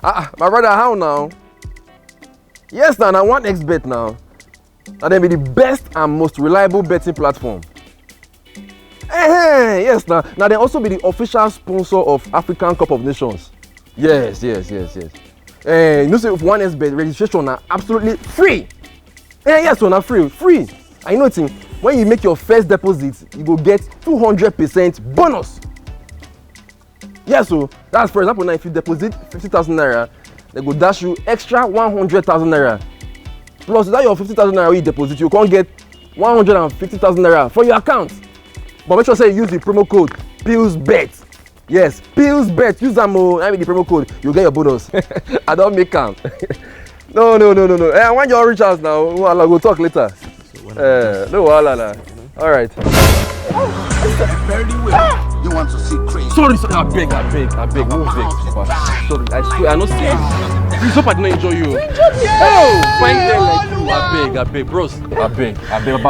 My brother, how now? Yes, now, I want XBet now. And then be the best and most reliable betting platform. Yes, now they also be the official sponsor of African Cup of Nations. Yes. You know, say if one XBet registration are absolutely free. Yes, one are free. I know it. When you make your first deposit, you go get 200% bonus. Yes, so that's for example now if you deposit 50,000 naira, they go dash you extra 100,000 naira. Plus that your 50,000 naira you deposit, you can't get 150,000 naira for your account. But make sure say you use the promo code PillsBet. Yes, PillsBet. Use them. I mean the promo code, you'll get your bonus. I don't make count. No. I want your reach out now. We'll talk later. No wahala. All right. You want to see crazy? Sorry, I beg, no vex. Sorry, I swear, I no see. Please hope I didn't enjoy you. Oh, fine girl like you. I beg, bros. I beg.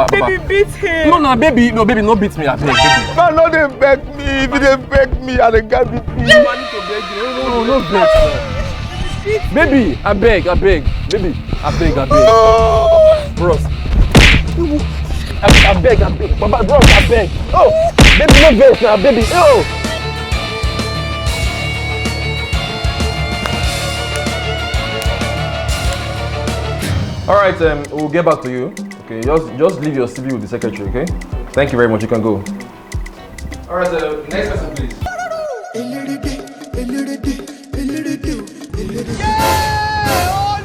Baby, beat him. No, baby, no beat me. I beg, baby. Man, no, they beg me. If they beg me, I don't get beat me. No vex. Baby, I beg. Baby, I beg. Bros. I beg. Baba, bros, I beg. Oh, baby, no vex now, baby. Oh. All right, we'll get back to you. Okay, just leave your CV with the secretary. Okay. Thank you very much. You can go. All right, next person, please.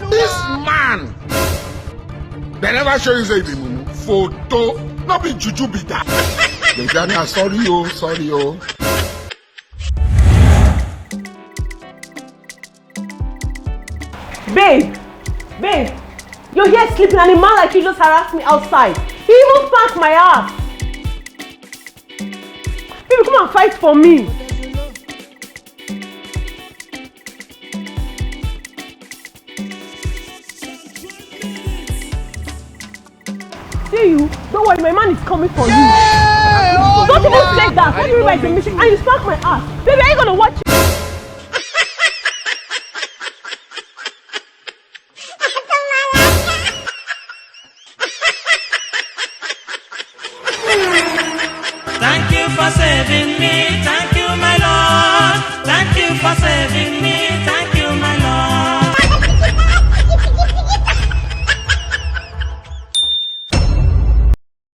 This man, they never show you the photo. Not be juju be that. The Ghana, sorry. Babe, you're here sleeping and a man like you just harassed me outside. He even packed my ass. Baby, come and fight for me. See you? Don't worry, my man is coming for you. Don't even say that. What do you mean by the mission? And you spark my ass. Baby, are you gonna watch it? Thank you for saving me.